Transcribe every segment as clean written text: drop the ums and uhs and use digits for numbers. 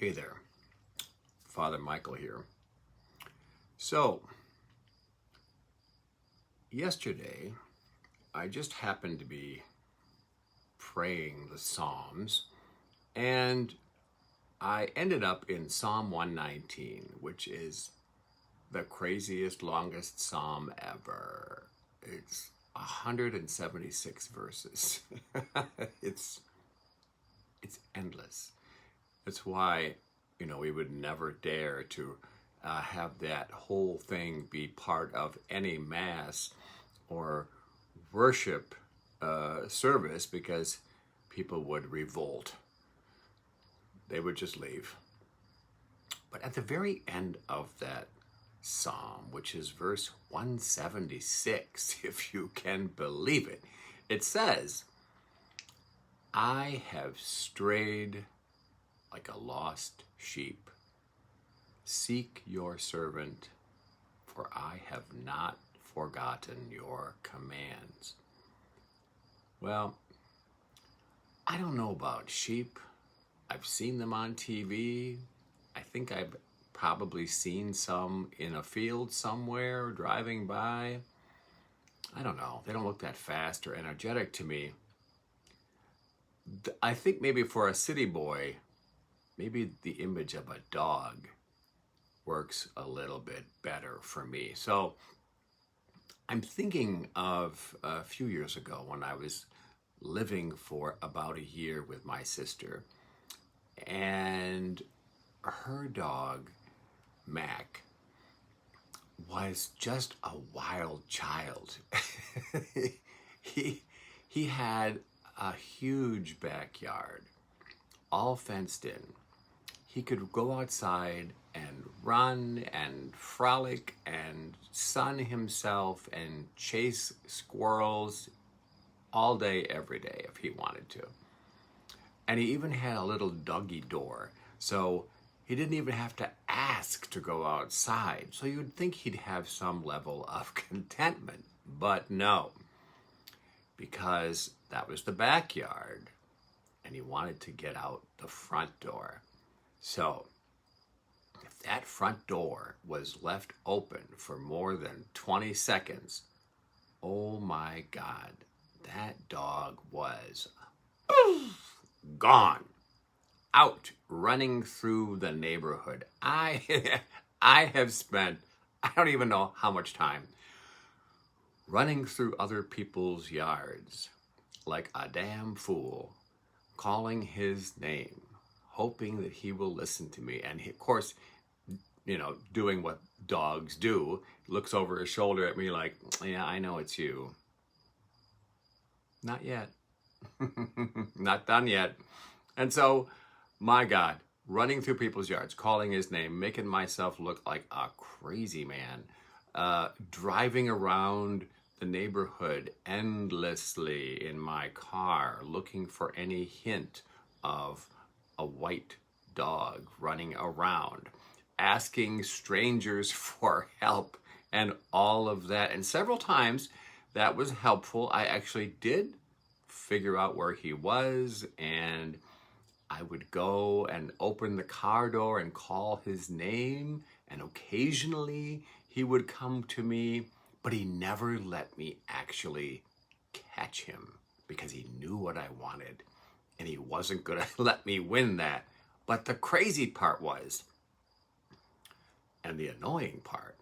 Hey there, Father Michael here. So, yesterday, I just happened to be praying the Psalms, and I ended up in Psalm 119, which is the craziest, longest psalm ever. It's 176 verses. it's endless. That's why, we would never dare to have that whole thing be part of any mass or worship service, because people would revolt. They would just leave. But at the very end of that psalm, which is verse 176, if you can believe it, it says, "I have strayed like a lost sheep. Seek your servant, for I have not forgotten your commands." Well, I don't know about sheep. I've seen them on TV. I think I've probably seen some in a field somewhere driving by. I don't know. They don't look that fast or energetic to me. I think maybe for a city boy, maybe the image of a dog works a little bit better for me. So I'm thinking of a few years ago when I was living for about a year with my sister, and her dog, Mac, was just a wild child. he had a huge backyard, all fenced in. He could go outside and run and frolic and sun himself and chase squirrels all day, every day, if he wanted to. And he even had a little doggy door, so he didn't even have to ask to go outside. So you'd think he'd have some level of contentment, but no, because that was the backyard, and he wanted to get out the front door. So if that front door was left open for more than 20 seconds, oh my God, that dog was gone, out, running through the neighborhood. I have spent, I don't even know how much time, running through other people's yards like a damn fool, calling his name, hoping that he will listen to me. And he, of course, doing what dogs do, looks over his shoulder at me like, "Yeah, I know it's you." Not yet. Not done yet. And so, my God, running through people's yards, calling his name, making myself look like a crazy man, driving around the neighborhood endlessly in my car, looking for any hint of a white dog running around, asking strangers for help, and all of that. And several times that was helpful. I actually did figure out where he was, and I would go and open the car door and call his name, and occasionally he would come to me, but he never let me actually catch him because he knew what I wanted, and he wasn't going to let me win that. But the crazy part was, and the annoying part,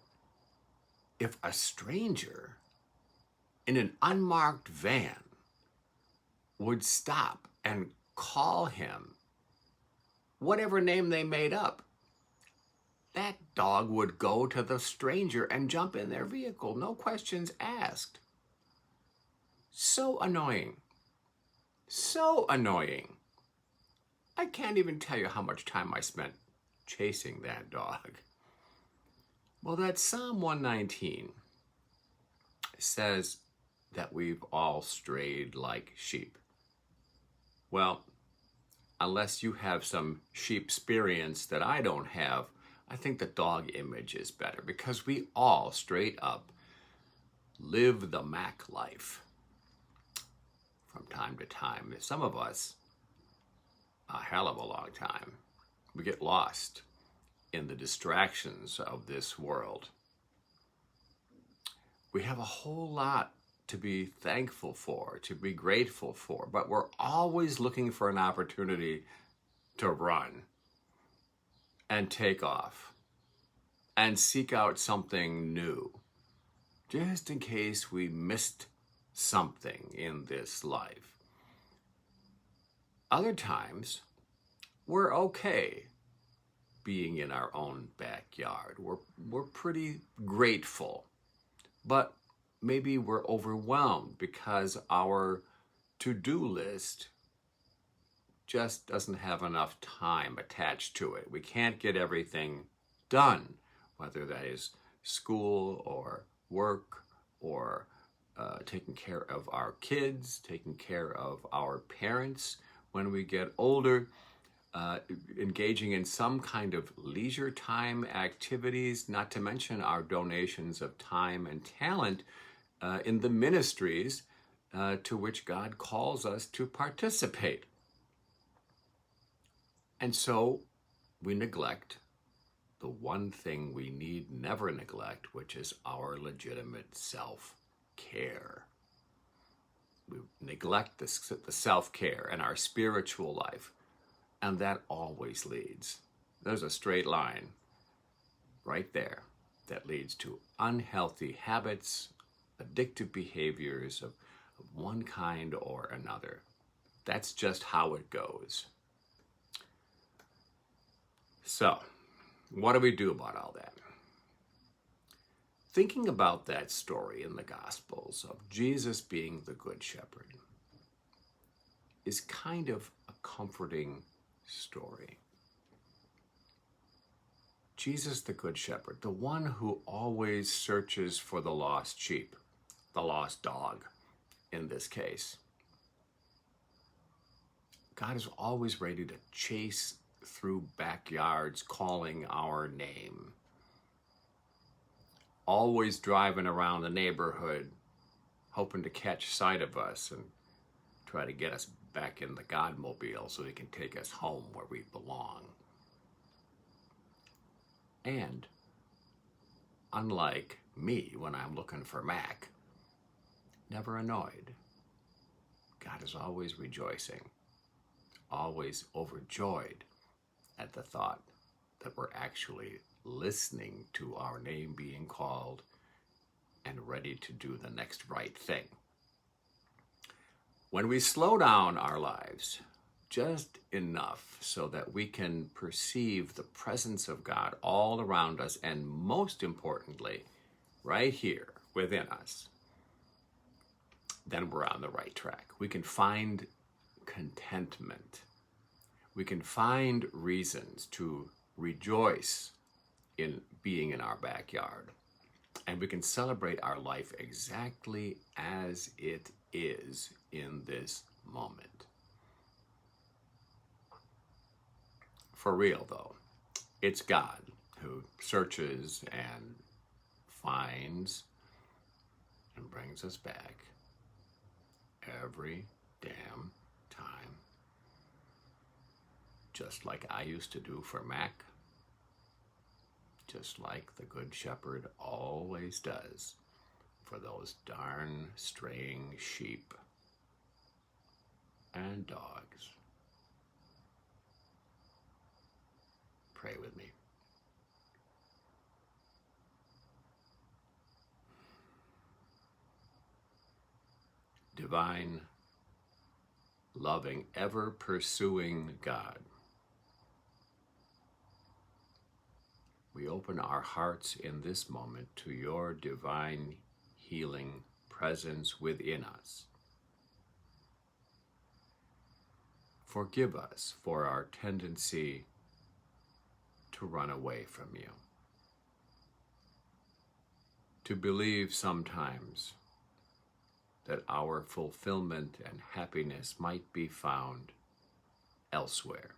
if a stranger in an unmarked van would stop and call him whatever name they made up, that dog would go to the stranger and jump in their vehicle, no questions asked. So annoying. So annoying. I can't even tell you how much time I spent chasing that dog. Well, that Psalm 119 says that we've all strayed like sheep. Well, unless you have some sheep experience that I don't have, I think the dog image is better, because we all straight up live the Mac life from time to time. Some of us a hell of a long time. We get lost in the distractions of this world. We have a whole lot to be thankful for, to be grateful for, but we're always looking for an opportunity to run and take off and seek out something new, just in case we missed something in this life. Other times, we're okay being in our own backyard. We're pretty grateful, but maybe we're overwhelmed because our to-do list just doesn't have enough time attached to it. We can't get everything done, whether that is school or work or taking care of our kids, taking care of our parents when we get older, engaging in some kind of leisure time activities, not to mention our donations of time and talent in the ministries to which God calls us to participate. And so we neglect the one thing we need never neglect, which is our legitimate self-care. We neglect the self-care and our spiritual life, and that always leads. There's a straight line right there that leads to unhealthy habits, addictive behaviors of one kind or another. That's just how it goes. So, what do we do about all that? Thinking about that story in the Gospels of Jesus being the Good Shepherd is kind of a comforting story. Jesus, the Good Shepherd, the one who always searches for the lost sheep, the lost dog in this case. God is always ready to chase through backyards calling our name. Always driving around the neighborhood hoping to catch sight of us and try to get us back in the Godmobile so he can take us home where we belong. And unlike me when I'm looking for Mac, never annoyed. God is always rejoicing, always overjoyed at the thought that we're actually listening to our name being called and ready to do the next right thing. When we slow down our lives just enough so that we can perceive the presence of God all around us, and most importantly, right here within us, then we're on the right track. We can find contentment. We can find reasons to rejoice in being in our backyard. And we can celebrate our life exactly as it is in this moment. For real, though, it's God who searches and finds and brings us back every damn time. Just like I used to do for Mac. Just like the Good Shepherd always does for those darn straying sheep and dogs. Pray with me. Divine, loving, ever-pursuing God, we open our hearts in this moment to your divine healing presence within us. Forgive us for our tendency to run away from you, to believe sometimes that our fulfillment and happiness might be found elsewhere.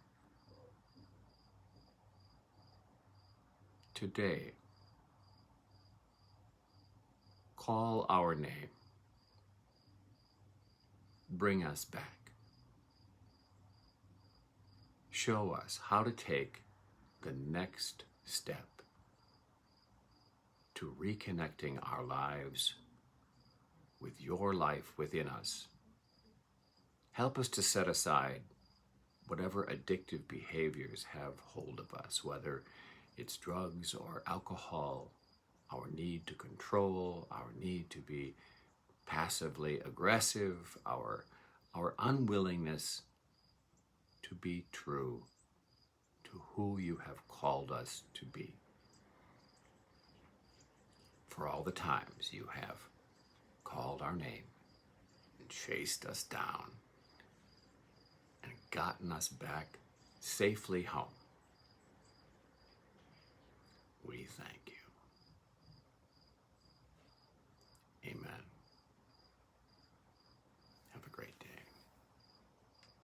Today, call our name. Bring us back. Show us how to take the next step to reconnecting our lives with your life within us. Help us to set aside whatever addictive behaviors have hold of us, whether it's drugs or alcohol, our need to control, our need to be passively aggressive, our unwillingness to be true to who you have called us to be. For all the times you have called our name and chased us down and gotten us back safely home, we thank you. Amen.